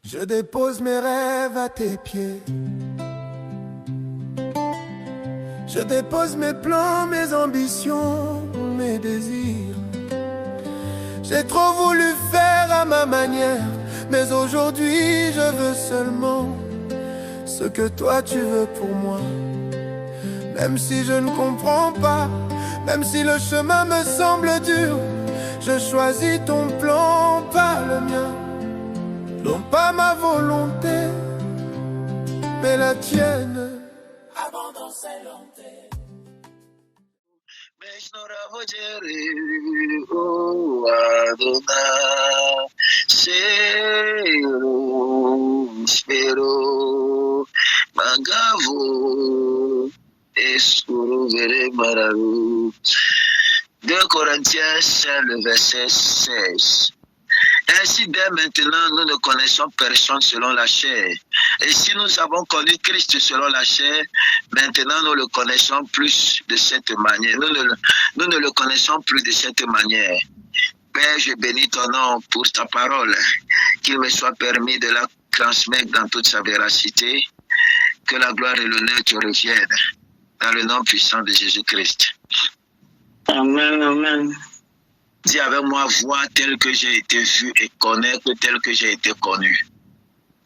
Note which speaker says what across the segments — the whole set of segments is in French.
Speaker 1: Je dépose mes rêves à tes pieds. Je dépose mes plans, mes ambitions, mes désirs. J'ai trop voulu faire à ma manière, mais aujourd'hui je veux seulement ce que toi tu veux pour moi. Même si je ne comprends pas, même si le chemin me semble dur, je choisis ton plan, pas le mien. Non pas ma volonté, mais la tienne. Abandon selonté.
Speaker 2: Oh Adonai, Spero, Magavo, Escuro Vere Mararu. 2 Corinthiens 5, le verset 16. Ainsi, dès maintenant, nous ne connaissons personne selon la chair. Et si nous avons connu Christ selon la chair, maintenant nous le connaissons plus de cette manière. Nous ne le connaissons plus de cette manière. Père, je bénis ton nom pour ta parole, qu'il me soit permis de la transmettre dans toute sa véracité, que la gloire et l'honneur te reviennent, dans le nom puissant de Jésus-Christ.
Speaker 3: Amen, amen.
Speaker 2: Dis avec moi, voir tel que j'ai été vu et connaître tel que j'ai été connu.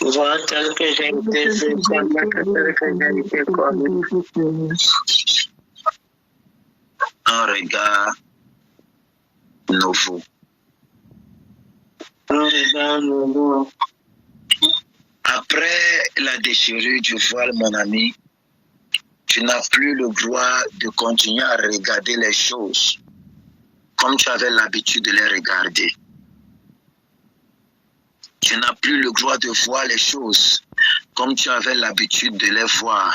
Speaker 3: Voir tel que j'ai été vu, connaître tel que j'ai été connu.
Speaker 2: Un regard nouveau.
Speaker 3: Un regard nouveau.
Speaker 2: Après la déchirure du voile, mon ami, tu n'as plus le droit de continuer à regarder les choses comme tu avais l'habitude de les regarder. Tu n'as plus le droit de voir les choses comme tu avais l'habitude de les voir.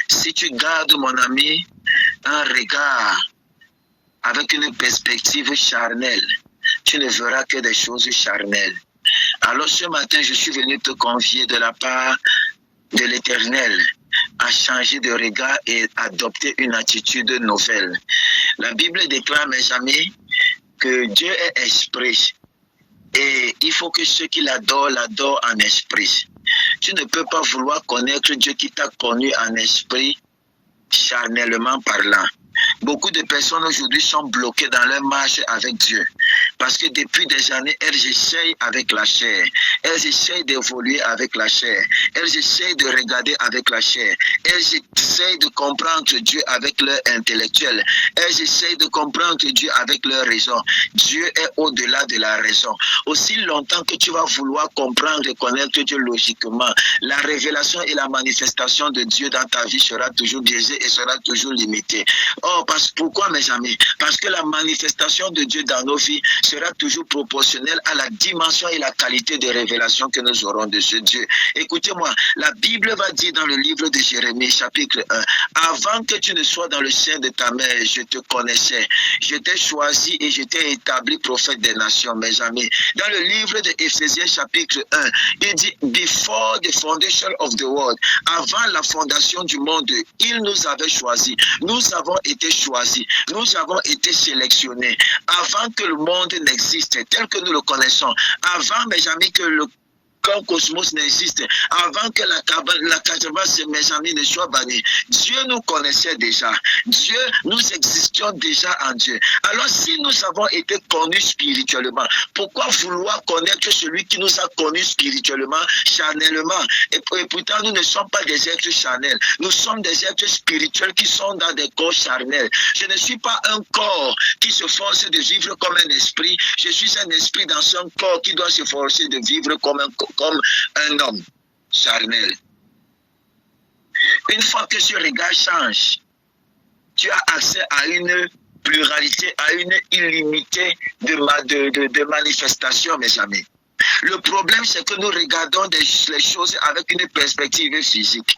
Speaker 2: Si tu gardes, mon ami, un regard avec une perspective charnelle, tu ne verras que des choses charnelles. Alors ce matin, je suis venu te convier de la part de l'Éternel à changer de regard et adopter une attitude nouvelle. La Bible déclare, mes amis, que Dieu est esprit et il faut que ceux qui l'adorent, l'adorent en esprit. Tu ne peux pas vouloir connaître Dieu qui t'a connu en esprit, charnellement parlant. Beaucoup de personnes aujourd'hui sont bloquées dans leur marche avec Dieu. Parce que depuis des années, elles essayent avec la chair. Elles essayent d'évoluer avec la chair. Elles essayent de regarder avec la chair. Elles essayent de comprendre Dieu avec leur intellectuel. Elles essayent de comprendre Dieu avec leur raison. Dieu est au-delà de la raison. Aussi longtemps que tu vas vouloir comprendre et connaître Dieu logiquement, la révélation et la manifestation de Dieu dans ta vie sera toujours biaisée et sera toujours limitée. Oh, pourquoi, mes amis? Parce que la manifestation de Dieu dans nos vies sera toujours proportionnelle à la dimension et la qualité de révélation que nous aurons de ce Dieu. Écoutez-moi, la Bible va dire dans le livre de Jérémie, chapitre 1, « Avant que tu ne sois dans le sein de ta mère, je te connaissais. Je t'ai choisi et je t'ai établi prophète des nations, mes amis. » Dans le livre de Éphésiens, chapitre 1, il dit, « Before the foundation of the world » avant la fondation du monde, il nous avait choisis. Nous avons été choisis. Nous avons été sélectionnés. Avant que le monde n'existe tel que nous le connaissons, avant, mes amis, que le cosmos n'existe, avant que la caravane, mes amis, ne soit bannie, Dieu nous connaissait déjà. Dieu, nous existions déjà en Dieu. Alors si nous avons été connus spirituellement, pourquoi vouloir connaître celui qui nous a connus spirituellement, charnellement? Et pourtant, nous ne sommes pas des êtres charnels. Nous sommes des êtres spirituels qui sont dans des corps charnels. Je ne suis pas un corps qui se force de vivre comme un esprit. Je suis un esprit dans un corps qui doit se forcer de vivre comme un homme charnel. Une fois que ce regard change, tu as accès à une pluralité, à une illimitée de manifestations, mes amis. Le problème, c'est que nous regardons les choses avec une perspective physique.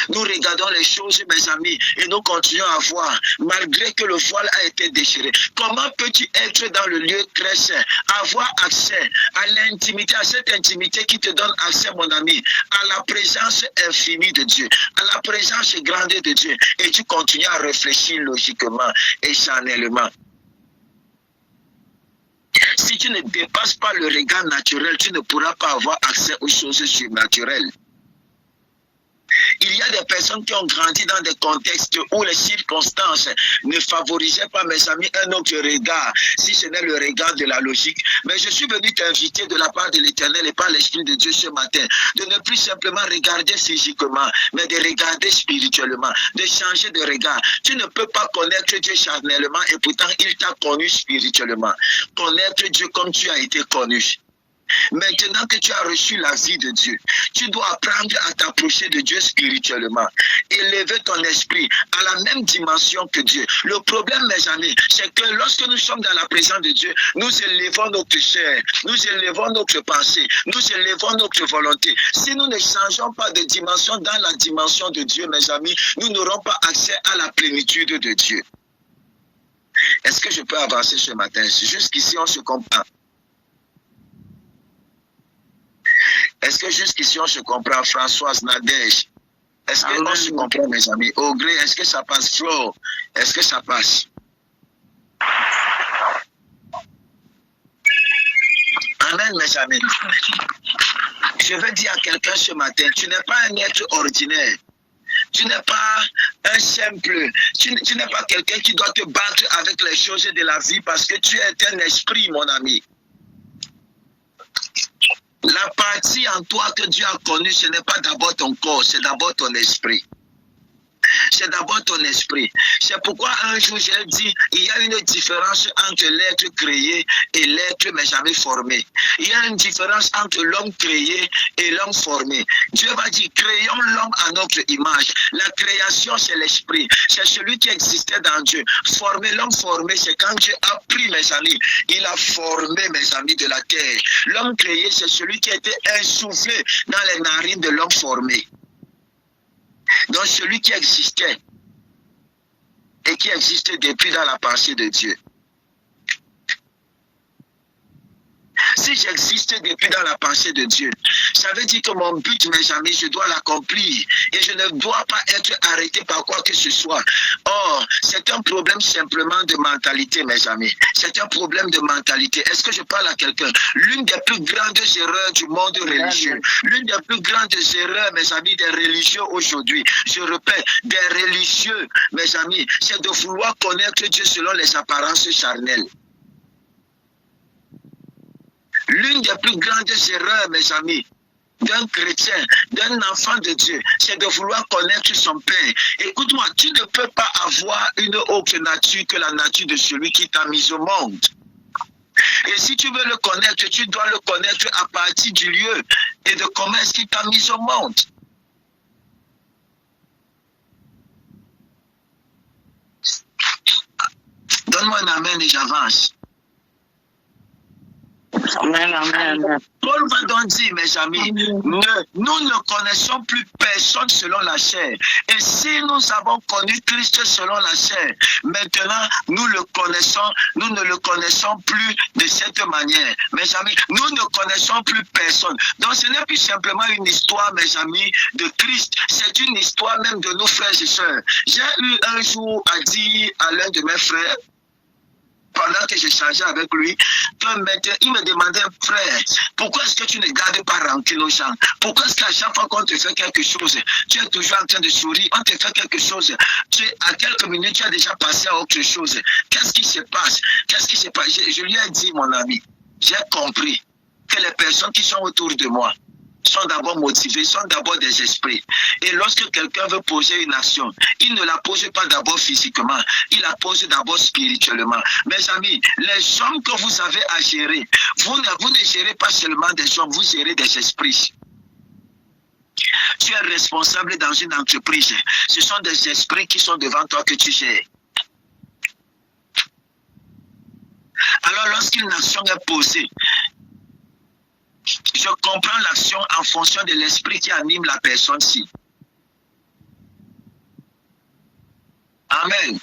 Speaker 2: Nous regardons les choses, mes amis, et nous continuons à voir, malgré que le voile a été déchiré. Comment peux-tu être dans le lieu très saint, avoir accès à l'intimité, à cette intimité qui te donne accès, mon ami, à la présence infinie de Dieu, à la présence grande de Dieu, et tu continues à réfléchir logiquement et charnellement. Si tu ne dépasses pas le regard naturel, tu ne pourras pas avoir accès aux choses surnaturelles. Il y a des personnes qui ont grandi dans des contextes où les circonstances ne favorisaient pas, mes amis, un autre regard, si ce n'est le regard de la logique. Mais je suis venu t'inviter de la part de l'Éternel et par l'Esprit de Dieu ce matin, de ne plus simplement regarder physiquement, mais de regarder spirituellement, de changer de regard. Tu ne peux pas connaître Dieu charnellement et pourtant il t'a connu spirituellement. Connaître Dieu comme tu as été connu. Maintenant que tu as reçu la vie de Dieu, tu dois apprendre à t'approcher de Dieu spirituellement, élever ton esprit à la même dimension que Dieu. Le problème, mes amis, c'est que lorsque nous sommes dans la présence de Dieu, nous élevons notre chair, nous élevons notre pensée, nous élevons notre volonté. Si nous ne changeons pas de dimension dans la dimension de Dieu, mes amis, nous n'aurons pas accès à la plénitude de Dieu. Est-ce que je peux avancer ce matin? Jusqu'ici, on se comprend. Est-ce que jusqu'ici on se comprend, Françoise, Nadège? Est-ce qu'on se comprend, mes amis? Augré, est-ce que ça passe? Flo, est-ce que ça passe? Amen, mes amis. Je veux dire à quelqu'un ce matin, tu n'es pas un être ordinaire. Tu n'es pas un simple, tu n'es pas quelqu'un qui doit te battre avec les choses de la vie parce que tu es un esprit, mon ami. La partie en toi que Dieu a connue, ce n'est pas d'abord ton corps, c'est d'abord ton esprit. C'est d'abord ton esprit. C'est pourquoi un jour j'ai dit, il y a une différence entre l'être créé et l'être mais jamais formé. Il y a une différence entre l'homme créé et l'homme formé. Dieu va dire, créons l'homme à notre image. La création, c'est l'esprit. C'est celui qui existait dans Dieu. Former l'homme formé, c'est quand Dieu a pris, mes amis. Il a formé, mes amis, de la terre. L'homme créé, c'est celui qui a été insufflé dans les narines de l'homme formé. Donc celui qui existait et qui existe depuis dans la pensée de Dieu. Si j'existe depuis dans la pensée de Dieu, ça veut dire que mon but, mes amis, je dois l'accomplir. Et je ne dois pas être arrêté par quoi que ce soit. Or, c'est un problème simplement de mentalité, mes amis. C'est un problème de mentalité. Est-ce que je parle à quelqu'un? L'une des plus grandes erreurs du monde religieux, l'une des plus grandes erreurs, mes amis, des religieux aujourd'hui, je répète, des religieux, mes amis, c'est de vouloir connaître Dieu selon les apparences charnelles. L'une des plus grandes erreurs, mes amis, d'un chrétien, d'un enfant de Dieu, c'est de vouloir connaître son Père. Écoute-moi, tu ne peux pas avoir une autre nature que la nature de celui qui t'a mis au monde. Et si tu veux le connaître, tu dois le connaître à partir du lieu et de comment est-ce qu'il t'a mis au monde. Donne-moi un amen et j'avance.
Speaker 3: Amen, amen.
Speaker 2: Paul va donc dire, mes amis, nous ne connaissons plus personne selon la chair. Et si nous avons connu Christ selon la chair, maintenant nous le connaissons, nous ne le connaissons plus de cette manière. Mes amis, nous ne connaissons plus personne. Donc ce n'est plus simplement une histoire, mes amis, de Christ. C'est une histoire même de nos frères et sœurs. J'ai eu un jour à dire à l'un de mes frères, pendant que j'échangeais avec lui, que maintenant, il me demandait, frère, pourquoi est-ce que tu ne gardes pas rancune aux gens? Pourquoi est-ce qu'à chaque fois qu'on te fait quelque chose, tu es toujours en train de sourire, on te fait quelque chose, à quelques minutes, tu as déjà passé à autre chose. Qu'est-ce qui se passe? Qu'est-ce qui se passe? Je lui ai dit, mon ami, j'ai compris que les personnes qui sont autour de moi sont d'abord motivés, sont d'abord des esprits. Et lorsque quelqu'un veut poser une action, il ne la pose pas d'abord physiquement, il la pose d'abord spirituellement. Mes amis, les hommes que vous avez à gérer, vous ne gérez pas seulement des hommes, vous gérez des esprits. Tu es responsable dans une entreprise. Ce sont des esprits qui sont devant toi que tu gères. Alors lorsqu'une action est posée, je comprends l'action en fonction de l'esprit qui anime la personne-ci. Amen.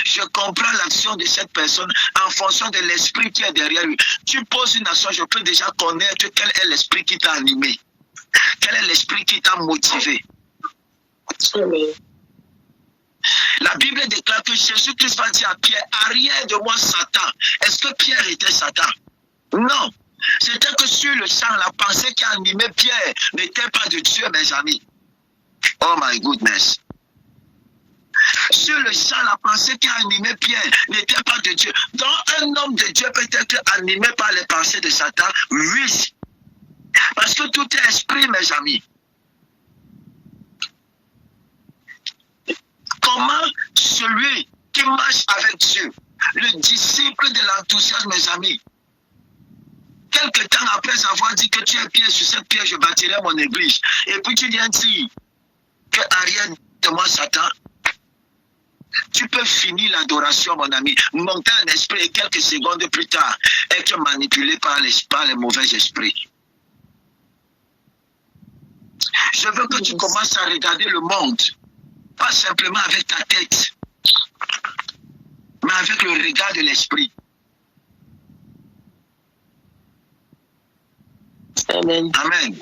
Speaker 2: Je comprends l'action de cette personne en fonction de l'esprit qui est derrière lui. Tu poses une action, je peux déjà connaître quel est l'esprit qui t'a animé. Quel est l'esprit qui t'a motivé. La Bible déclare que Jésus-Christ va dire à Pierre, arrière de moi Satan. Est-ce que Pierre était Satan? Non. C'était que sur le champ, la pensée qui animait Pierre n'était pas de Dieu, mes amis. Oh my goodness. Sur le champ, la pensée qui animait Pierre n'était pas de Dieu. Donc un homme de Dieu peut être animé par les pensées de Satan, oui. Parce que tout est esprit, mes amis. Comment celui qui marche avec Dieu, le disciple de l'enthousiasme, mes amis, quelque temps après avoir dit que tu es pierre, sur cette pierre je bâtirai mon église, et puis tu viens dire que arrière de moi Satan, tu peux finir l'adoration, mon ami, monter un esprit et quelques secondes plus tard, être manipulé par les mauvais esprits. Je veux que tu commences à regarder le monde, pas simplement avec ta tête, mais avec le regard de l'esprit.
Speaker 3: Amen.
Speaker 2: Amen.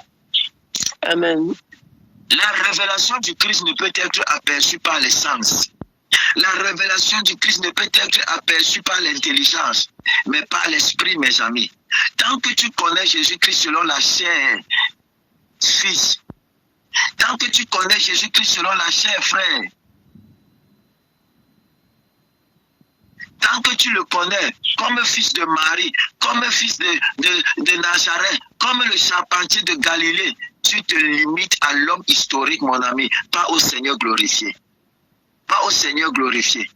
Speaker 3: Amen.
Speaker 2: La révélation du Christ ne peut être aperçue par les sens. La révélation du Christ ne peut être aperçue par l'intelligence, mais par l'esprit, mes amis. Tant que tu connais Jésus-Christ selon la chair, fils, tant que tu connais Jésus-Christ selon la chair, frère, tant que tu le connais comme fils de Marie, comme fils de Nazareth, comme le charpentier de Galilée, tu te limites à l'homme historique, mon ami, pas au Seigneur glorifié. Pas au Seigneur glorifié.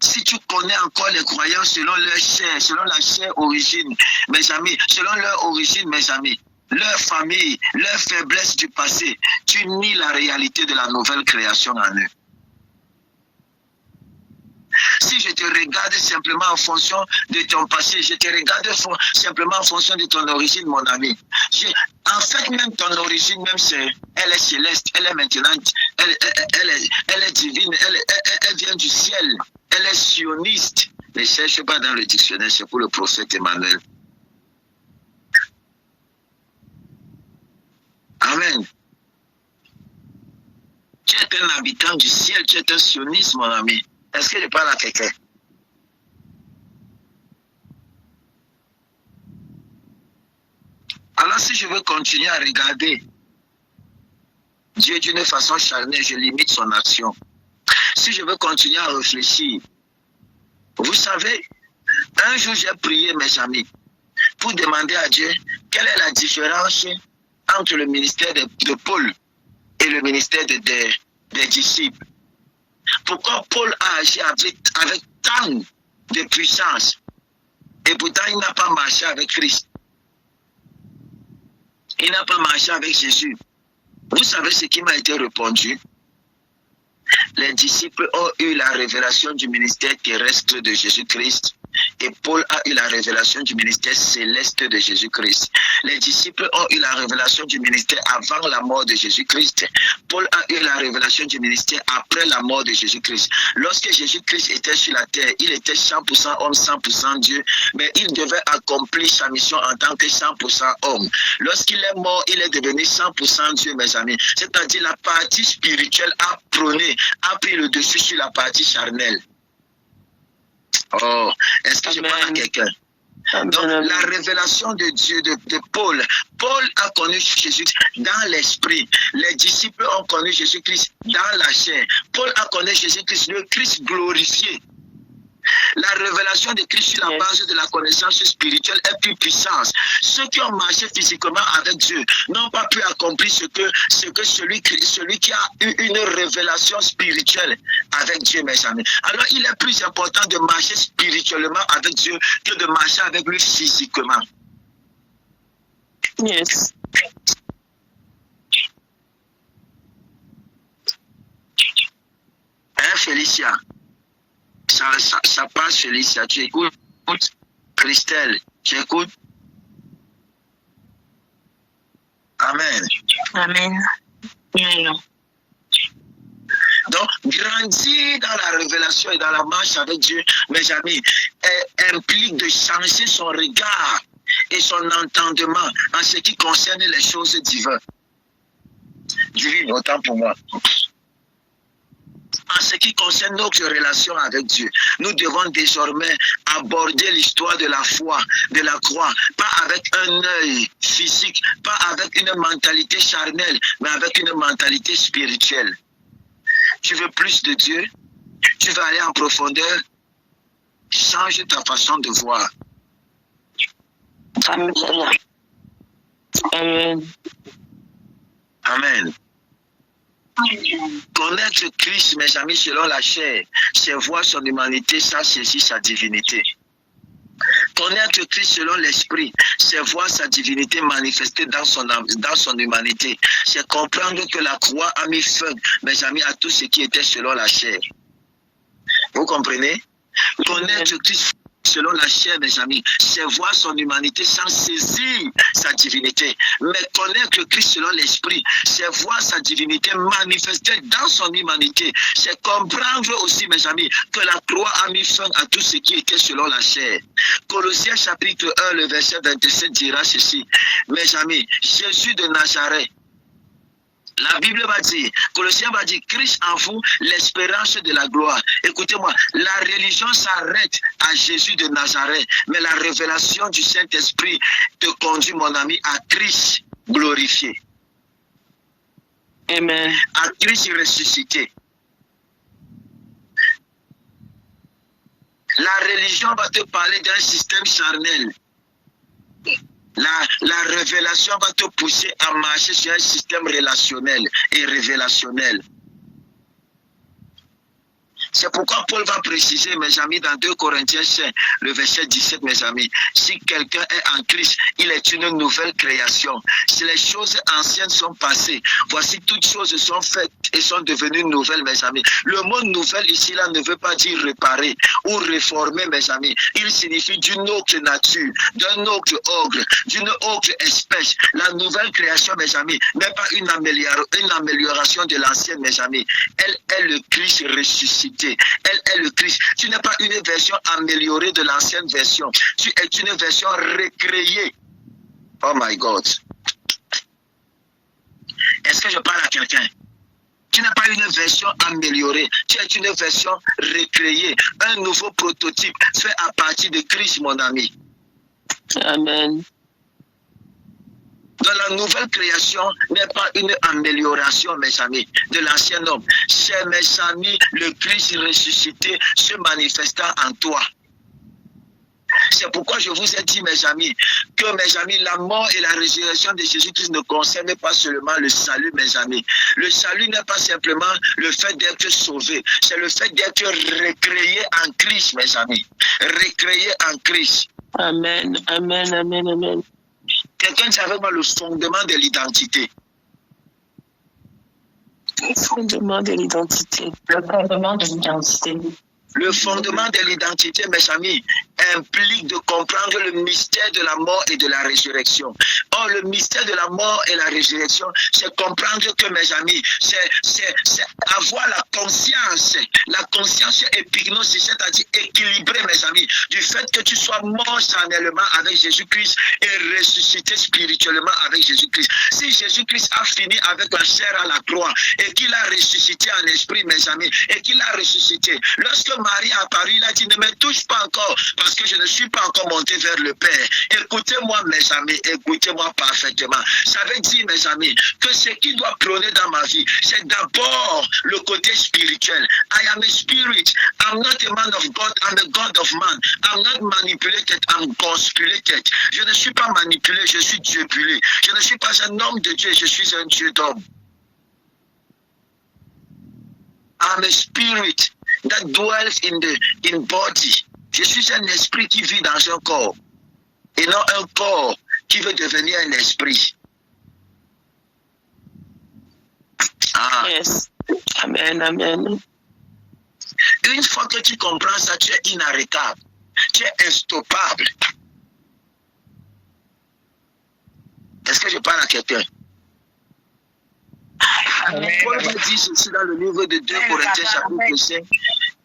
Speaker 2: Si tu connais encore les croyants selon leur chair, selon la chair origine, mes amis, selon leur origine, mes amis, leur famille, leur faiblesse du passé, tu nies la réalité de la nouvelle création en eux. Si je te regarde simplement en fonction de ton passé, je te regarde simplement en fonction de ton origine, mon ami. En fait, même ton origine, même elle est céleste, elle est maintenante, elle est divine, elle vient du ciel, elle est sioniste. Ne cherche pas dans le dictionnaire, c'est pour le prophète Emmanuel. Amen. Tu es un habitant du ciel, tu es un sioniste, mon ami. Est-ce que je parle à quelqu'un? Alors si je veux continuer à regarder Dieu d'une façon charnelle, je limite son action. Si je veux continuer à réfléchir, vous savez, un jour j'ai prié, mes amis, pour demander à Dieu quelle est la différence entre le ministère de Paul et le ministère des disciples. Pourquoi Paul a agi avec tant de puissance et pourtant il n'a pas marché avec Christ. Il n'a pas marché avec Jésus. Vous savez ce qui m'a été répondu? Les disciples ont eu la révélation du ministère terrestre de Jésus-Christ et Paul a eu la révélation du ministère céleste de Jésus-Christ. Les disciples ont eu la révélation du ministère avant la mort de Jésus-Christ. Paul a eu la révélation du ministère après la mort de Jésus-Christ. Lorsque Jésus-Christ était sur la terre, il était 100% homme, 100% Dieu, mais il devait accomplir sa mission en tant que 100% homme. Lorsqu'il est mort, il est devenu 100% Dieu, mes amis. C'est-à-dire la partie spirituelle a pris le dessus sur la partie charnelle. Oh, est-ce que je parle à quelqu'un? Donc, la révélation de Dieu, de Paul. Paul a connu Jésus dans l'esprit. Les disciples ont connu Jésus-Christ dans la chair. Paul a connu Jésus-Christ, le Christ glorifié. La révélation de Christ sur la base de la connaissance spirituelle est plus puissante. Ceux qui ont marché physiquement avec Dieu n'ont pas pu accomplir ce que celui qui a eu une révélation spirituelle avec Dieu, mes amis. Alors il est plus important de marcher spirituellement avec Dieu que de marcher avec lui physiquement.
Speaker 3: Yes.
Speaker 2: Hein, Félicia? Ça passe, Félicia. Tu écoutes? Christelle, tu écoutes? Amen.
Speaker 3: Amen.
Speaker 2: Donc, grandir dans la révélation et dans la marche avec Dieu, mes amis, implique de changer son regard et son entendement en ce qui concerne les choses divines. Divine, autant pour moi. En ce qui concerne notre relation avec Dieu, nous devons désormais aborder l'histoire de la foi, de la croix, pas avec un œil physique, pas avec une mentalité charnelle, mais avec une mentalité spirituelle. Tu veux plus de Dieu? Tu vas aller en profondeur? Change ta façon de voir.
Speaker 3: Amen. Amen.
Speaker 2: Amen. Connaître Christ, mes amis, selon la chair, c'est voir son humanité sans saisir sa divinité. Connaître Christ selon l'esprit, c'est voir sa divinité manifestée dans son humanité. C'est comprendre que la croix a mis fin, mes amis, à tout ce qui était selon la chair. Vous comprenez? Connaître Christ selon la chair, mes amis, c'est voir son humanité sans saisir sa divinité. Mais connaître Christ selon l'esprit, c'est voir sa divinité manifestée dans son humanité. C'est comprendre aussi, mes amis, que la croix a mis fin à tout ce qui était selon la chair. Colossiens chapitre 1, le verset 27 dira ceci. Mes amis, Jésus de Nazareth, la Bible va dire, Colossiens va dire, Christ en vous, l'espérance de la gloire. Écoutez-moi, la religion s'arrête à Jésus de Nazareth, mais la révélation du Saint-Esprit te conduit, mon ami, à Christ glorifié.
Speaker 3: Amen.
Speaker 2: À Christ ressuscité. La religion va te parler d'un système charnel. La révélation va te pousser à marcher sur un système relationnel et révélationnel. C'est pourquoi Paul va préciser, mes amis, dans 2 Corinthiens 5, le verset 17, mes amis, si quelqu'un est en Christ, il est une nouvelle création. Si les choses anciennes sont passées, voici toutes choses sont faites et sont devenues nouvelles, mes amis. Le mot nouvelle ici, là, ne veut pas dire réparer ou réformer, mes amis. Il signifie d'une autre nature, d'un autre ordre, d'une autre espèce. La nouvelle création, mes amis, n'est pas une amélioration de l'ancienne, mes amis. Elle est le Christ ressuscité. Elle est le Christ. Tu n'es pas une version améliorée de l'ancienne version. Tu es une version recréée. Oh my God. Est-ce que je parle à quelqu'un? Tu n'es pas une version améliorée. Tu es une version recréée. Un nouveau prototype fait à partir de Christ, mon ami.
Speaker 3: Amen.
Speaker 2: Dans la nouvelle création n'est pas une amélioration, mes amis, de l'ancien homme. C'est, mes amis, le Christ ressuscité se manifestant en toi. C'est pourquoi je vous ai dit, mes amis, que, mes amis, la mort et la résurrection de Jésus-Christ ne concernent pas seulement le salut, mes amis. Le salut n'est pas simplement le fait d'être sauvé, c'est le fait d'être recréé en Christ, mes amis. Recréé en Christ.
Speaker 3: Amen, amen, amen, amen.
Speaker 2: Quelqu'un dit avec moi le fondement de l'identité.
Speaker 3: Le fondement de l'identité. Le fondement de l'identité.
Speaker 2: Le fondement de l'identité, mes amis, implique de comprendre le mystère de la mort et de la résurrection. Or, le mystère de la mort et la résurrection, c'est comprendre que, mes amis, c'est avoir la conscience épignostique, c'est-à-dire équilibrée, mes amis, du fait que tu sois mort charnellement avec Jésus-Christ et ressuscité spirituellement avec Jésus-Christ. Si Jésus-Christ a fini avec la chair à la croix et qu'il a ressuscité en esprit, mes amis, et qu'il a ressuscité, lorsque Marie a apparu, il a dit, ne me touche pas encore, parce que je ne suis pas encore monté vers le Père. Écoutez-moi, mes amis, écoutez-moi parfaitement. Ça veut dire, mes amis, que ce qui doit prôner dans ma vie, c'est d'abord le côté spirituel. I am a spirit. I'm not a man of God, I'm a God of man. I'm not manipulated, I'm conspirated. Je ne suis pas manipulé, je suis dieu-pulé. Je ne suis pas un homme de Dieu, je suis un Dieu d'homme. I'm a spirit that dwells in body. Je suis un esprit qui vit dans un corps et non un corps qui veut devenir un esprit. Ah.
Speaker 3: Yes. Amen, amen.
Speaker 2: Une fois que tu comprends ça, tu es inarrêtable, tu es instoppable. Est-ce que je parle à quelqu'un? Paul va dire ceci dans le livre de 2 Corinthiens chapitre 5.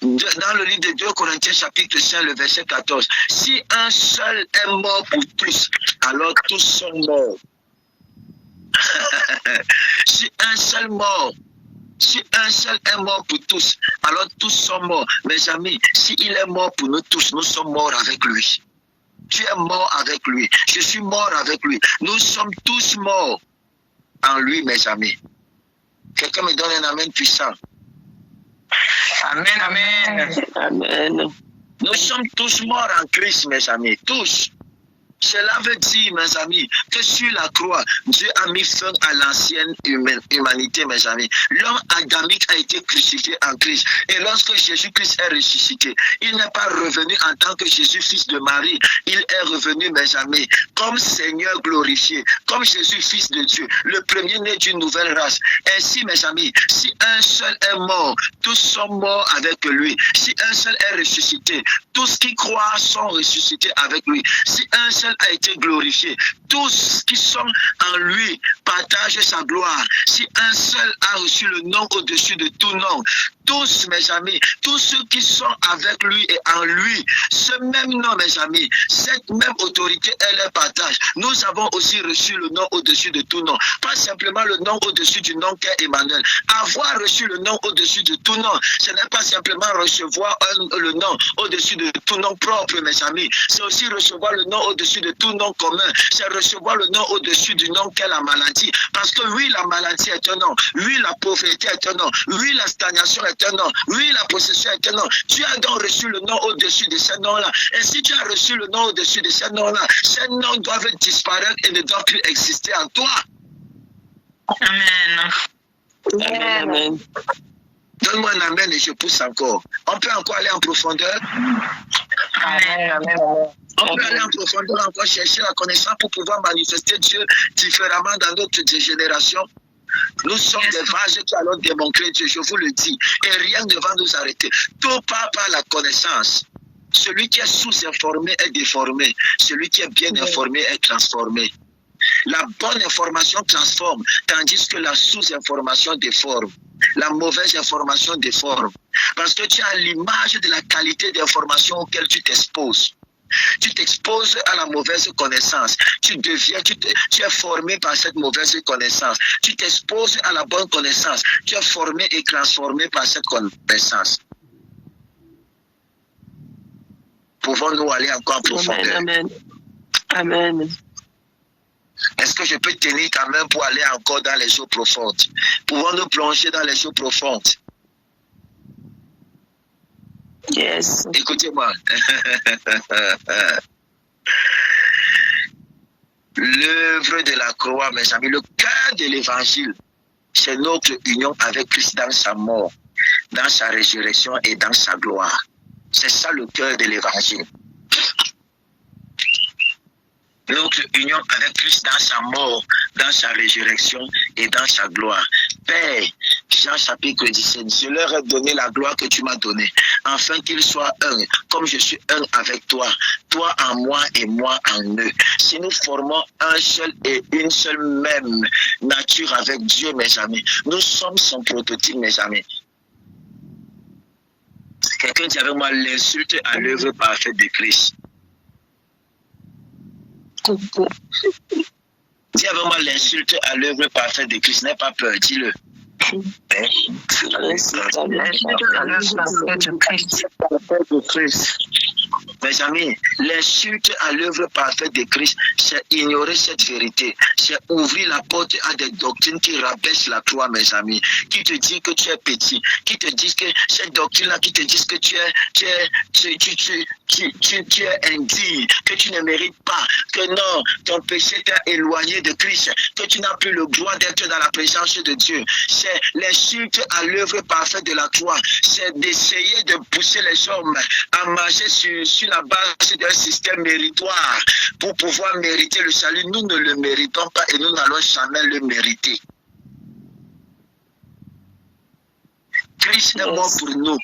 Speaker 2: Dans le livre de 2 Corinthiens chapitre 5, le verset 14. Si un seul est mort pour tous, alors tous sont morts. Si un seul est mort pour tous, alors tous sont morts. Mes amis, s'il est mort pour nous tous, nous sommes morts avec lui. Tu es mort avec lui. Je suis mort avec lui. Nous sommes tous morts en lui, mes amis. Quelqu'un me donne un amen puissant.
Speaker 3: Amen, amen. Amen.
Speaker 2: Nous sommes tous morts en Christ, mes amis. Tous. Cela veut dire, mes amis, que sur la croix, Dieu a mis fin à l'ancienne humanité, mes amis. L'homme adamique a été crucifié en Christ. Et lorsque Jésus-Christ est ressuscité, il n'est pas revenu en tant que Jésus, fils de Marie. Il est revenu, mes amis, comme Seigneur glorifié, comme Jésus, fils de Dieu, le premier-né d'une nouvelle race. Ainsi, mes amis, si un seul est mort, tous sont morts avec lui. Si un seul est ressuscité, tous qui croient sont ressuscités avec lui. Si un seul a été glorifié, tous qui sont en lui partagent sa gloire. Si un seul a reçu le nom au-dessus de tout nom, tous, mes amis, tous ceux qui sont avec lui et en lui, ce même nom, mes amis, cette même autorité, elle les partage. Nous avons aussi reçu le nom au-dessus de tout nom. Pas simplement le nom au-dessus du nom qu'est Emmanuel. Avoir reçu le nom au-dessus de tout nom, ce n'est pas simplement recevoir le nom au-dessus de tout nom propre, mes amis. C'est aussi recevoir le nom au-dessus de tout nom commun. C'est recevoir le nom au-dessus du nom qu'est la maladie. Parce que oui, la maladie est un nom. Oui, la pauvreté est un nom. Oui, la stagnation est un nom. Oui, la possession est un nom. Tu as donc reçu le nom au-dessus de ces noms-là. Et si tu as reçu le nom au-dessus de ces noms-là, ces noms doivent disparaître et ne doivent plus exister en toi.
Speaker 3: Amen. Amen. Amen.
Speaker 2: Donne-moi un amen et je pousse encore. On peut encore aller en profondeur.
Speaker 3: Amen. Amen.
Speaker 2: On peut aller en profondeur, encore chercher la connaissance pour pouvoir manifester Dieu différemment dans notre génération. Nous sommes des vaches qui allons démontrer Dieu, je vous le dis. Et rien ne va nous arrêter. Tout part par la connaissance. Celui qui est sous-informé est déformé. Celui qui est bien informé est transformé. La bonne information transforme, tandis que la sous-information déforme. La mauvaise information déforme. Parce que tu as l'image de la qualité d'information auquel tu t'exposes. Tu t'exposes à la mauvaise connaissance. Tu es formé par cette mauvaise connaissance. Tu t'exposes à la bonne connaissance. Tu es formé et transformé par cette connaissance. Pouvons-nous aller encore en profondeur?
Speaker 3: Amen. Amen.
Speaker 2: Est-ce que je peux tenir ta main pour aller encore dans les eaux profondes? Pouvons-nous plonger dans les eaux profondes?
Speaker 3: Yes.
Speaker 2: Écoutez-moi. L'œuvre de la croix, mes amis, le cœur de l'évangile, c'est notre union avec Christ dans sa mort, dans sa résurrection et dans sa gloire. C'est ça le cœur de l'évangile. Notre union avec Christ dans sa mort, dans sa résurrection et dans sa gloire. Père, Jean chapitre 17, je leur ai donné la gloire que tu m'as donnée, afin qu'ils soient un, comme je suis un avec toi, toi en moi et moi en eux. Si nous formons un seul et une seule même nature avec Dieu, mes amis, nous sommes son prototype, mes amis. Quelqu'un dit avec moi l'insulte à l'œuvre parfaite de Christ. Dis avec moi l'insulte à l'œuvre parfaite de Christ. N'aie pas peur, dis-le. Mes amis, l'insulte à l'œuvre parfaite de Christ, c'est ignorer cette vérité. C'est ouvrir la porte à des doctrines qui rabaissent la croix, mes amis. Qui te disent que tu es petit. Qui te disent que cette doctrine-là, qui te disent que tu es indigne, que tu ne mérites pas, que non, ton péché t'a éloigné de Christ, que tu n'as plus le droit d'être dans la présence de Dieu. C'est l'insulte à l'œuvre parfaite de la croix. C'est d'essayer de pousser les hommes à marcher sur la base d'un système méritoire pour pouvoir mériter le salut. Nous ne le méritons pas et nous n'allons jamais le mériter. Christ est mort pour nous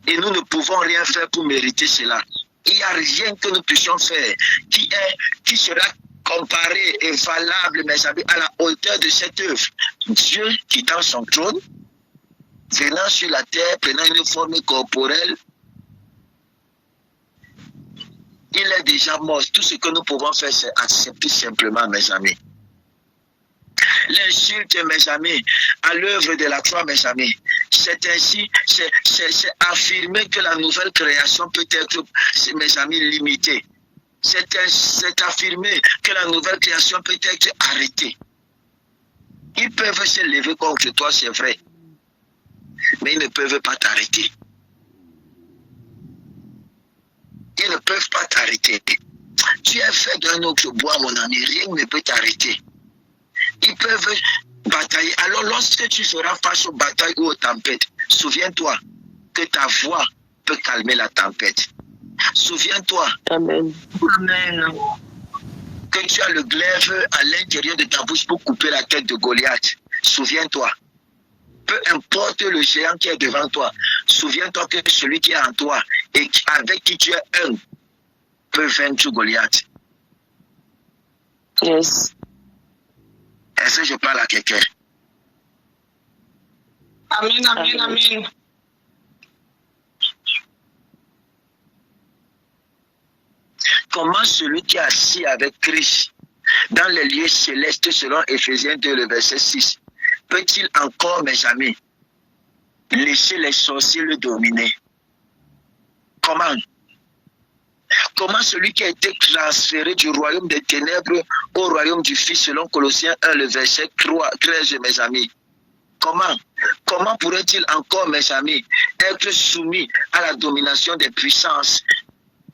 Speaker 2: et nous ne pouvons rien faire pour mériter cela. Il n'y a rien que nous puissions faire qui sera comparé et valable, mes amis, à la hauteur de cette œuvre. Dieu quittant son trône, venant sur la terre, prenant une forme corporelle, il est déjà mort. Tout ce que nous pouvons faire, c'est accepter simplement, mes amis. L'insulte, mes amis, à l'œuvre de la croix, mes amis, c'est ainsi, c'est affirmer que la nouvelle création peut être, mes amis, limitée. C'est affirmer que la nouvelle création peut être arrêtée. Ils peuvent se lever contre toi, c'est vrai, mais ils ne peuvent pas t'arrêter. Ils ne peuvent pas t'arrêter. Tu es fait d'un autre bois, mon ami, rien ne peut t'arrêter. Ils peuvent batailler. Alors, lorsque tu feras face aux batailles ou aux tempêtes, souviens-toi que ta voix peut calmer la tempête. Souviens-toi
Speaker 3: Amen.
Speaker 2: que tu as le glaive à l'intérieur de ta bouche pour couper la tête de Goliath. Souviens-toi. Peu importe le géant qui est devant toi, souviens-toi que celui qui est en toi et avec qui tu es un peut vaincre Goliath.
Speaker 3: Yes.
Speaker 2: Est-ce que je parle à quelqu'un?
Speaker 3: Amen, amen, amen.
Speaker 2: Comment celui qui est assis avec Christ dans les lieux célestes selon Éphésiens 2, le verset 6, peut-il encore, mes amis, laisser les sorciers le dominer? Comment? Comment celui qui a été transféré du royaume des ténèbres au royaume du Fils selon Colossiens 1, le verset 13, mes amis? Comment pourrait-il encore, mes amis, être soumis à la domination des puissances?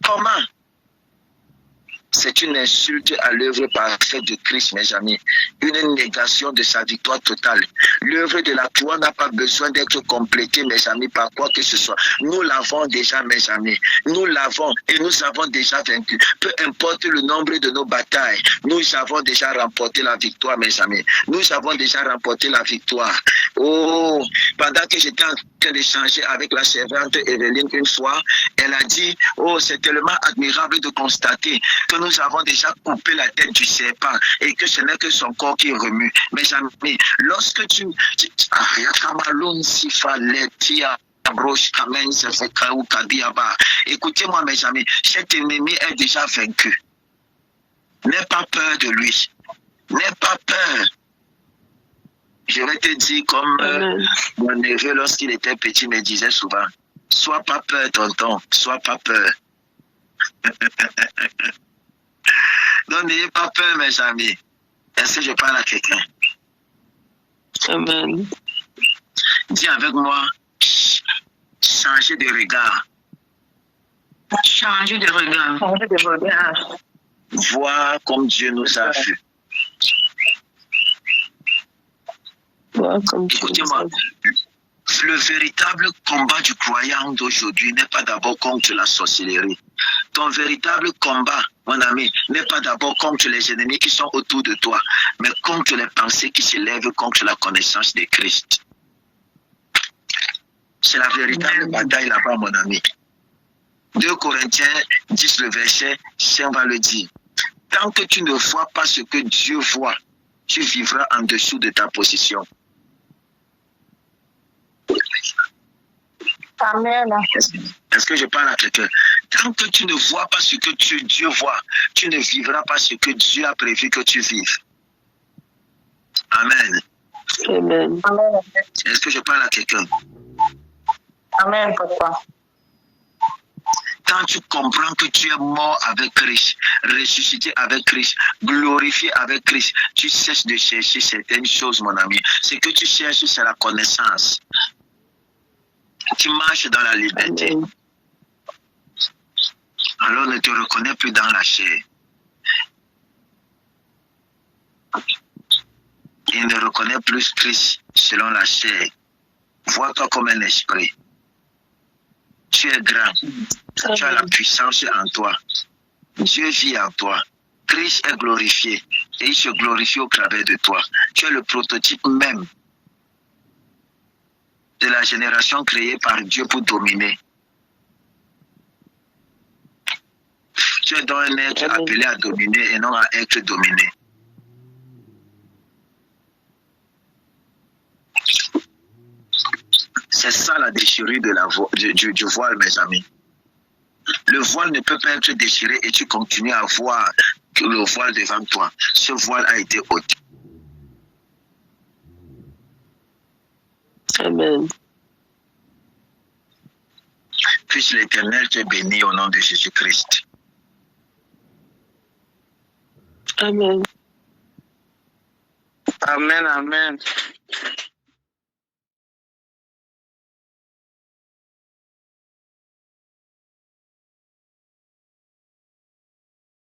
Speaker 2: Comment? C'est une insulte à l'œuvre parfaite de Christ, mes amis. Une négation de sa victoire totale. L'œuvre de la croix n'a pas besoin d'être complétée, mes amis, par quoi que ce soit. Nous l'avons déjà, mes amis. Nous l'avons et nous avons déjà vaincu. Peu importe le nombre de nos batailles, nous avons déjà remporté la victoire, mes amis. Nous avons déjà remporté la victoire. Oh, pendant que j'étais en train d'échanger avec la servante Evelyne une fois, elle a dit, oh, c'est tellement admirable de constater que nous avons déjà coupé la tête du serpent et que ce n'est que son corps qui remue. Mes amis, lorsque écoutez-moi, mes amis, cet ennemi est déjà vaincu. N'aie pas peur de lui. N'aie pas peur. Je vais te dire comme mon neveu, lorsqu'il était petit, me disait souvent, sois pas peur, tonton, sois pas peur. Donc, n'ayez pas peur, mes amis. Est-ce que je parle à quelqu'un?
Speaker 3: Amen.
Speaker 2: Dis avec moi, changer de regard.
Speaker 3: Changer de regard. Changer de regard.
Speaker 2: Voir comme Dieu nous a vus. Écoutez-moi, le véritable combat du croyant d'aujourd'hui n'est pas d'abord contre la sorcellerie. Ton véritable combat, mon ami, n'est pas d'abord contre les ennemis qui sont autour de toi, mais contre les pensées qui s'élèvent contre la connaissance de Christ. C'est la véritable bataille là-bas, mon ami. 2 Corinthiens 10, le verset 5 va le dire. Tant que tu ne vois pas ce que Dieu voit, tu vivras en dessous de ta position.
Speaker 3: Amen.
Speaker 2: Est-ce que je parle à quelqu'un? Tant que tu ne vois pas ce que Dieu voit, tu ne vivras pas ce que Dieu a prévu que tu vives. Amen.
Speaker 3: Amen.
Speaker 2: Est-ce que je parle à quelqu'un?
Speaker 3: Amen, papa.
Speaker 2: Quand tu comprends que tu es mort avec Christ, ressuscité avec Christ, glorifié avec Christ, tu cesses de chercher certaines choses, mon ami. Ce que tu cherches, c'est la connaissance. Tu marches dans la liberté.
Speaker 3: Amen.
Speaker 2: Alors ne te reconnais plus dans la chair. Il ne reconnaît plus Christ selon la chair. Vois-toi comme un esprit. Tu es grand. Tu as la puissance en toi. Dieu vit en toi. Christ est glorifié. Et il se glorifie au travers de toi. Tu es le prototype même de la génération créée par Dieu pour dominer. Tu es donc un être appelé à dominer et non à être dominé. C'est ça la déchirure de du voile, mes amis. Le voile ne peut pas être déchiré et tu continues à voir le voile devant toi. Ce voile a été ôté.
Speaker 3: Amen.
Speaker 2: Puisse l'Éternel te bénir au nom de Jésus-Christ.
Speaker 3: Amen. Amen, amen.